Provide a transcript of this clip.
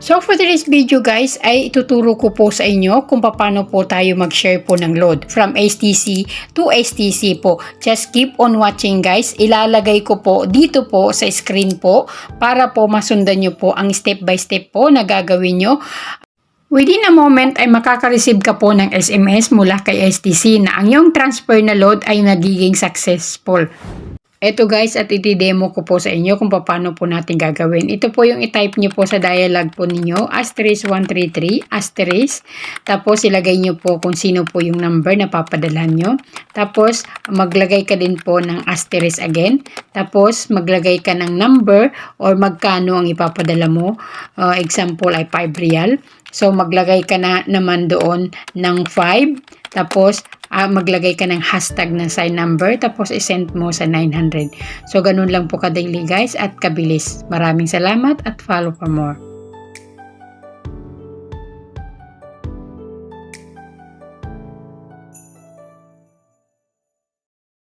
So for today's video guys ay ituturo ko po sa inyo kung paano po tayo mag-share po ng load from STC to STC po. Just keep on watching guys. Ilalagay ko po dito po sa screen po para po masundan nyo po ang step by step po na gagawin nyo. Within a moment ay makaka-receive ka po ng SMS mula kay STC na ang iyong transfer na load ay nagiging successful. Ito guys, at iti-demo ko po sa inyo kung paano po natin gagawin. Ito po yung i-type nyo po sa dialog po ninyo, *133*, tapos ilagay nyo po kung sino po yung number na papadala nyo. Tapos maglagay ka din po ng asterisk again. Tapos maglagay ka ng number or magkano ang ipapadala mo. Example ay 5 real. So maglagay ka na naman doon ng 5. Tapos, maglagay ka ng hashtag ng sign number. Tapos, isend mo sa 900. So, ganun lang po kadali guys at kabilis. Maraming salamat at follow for more.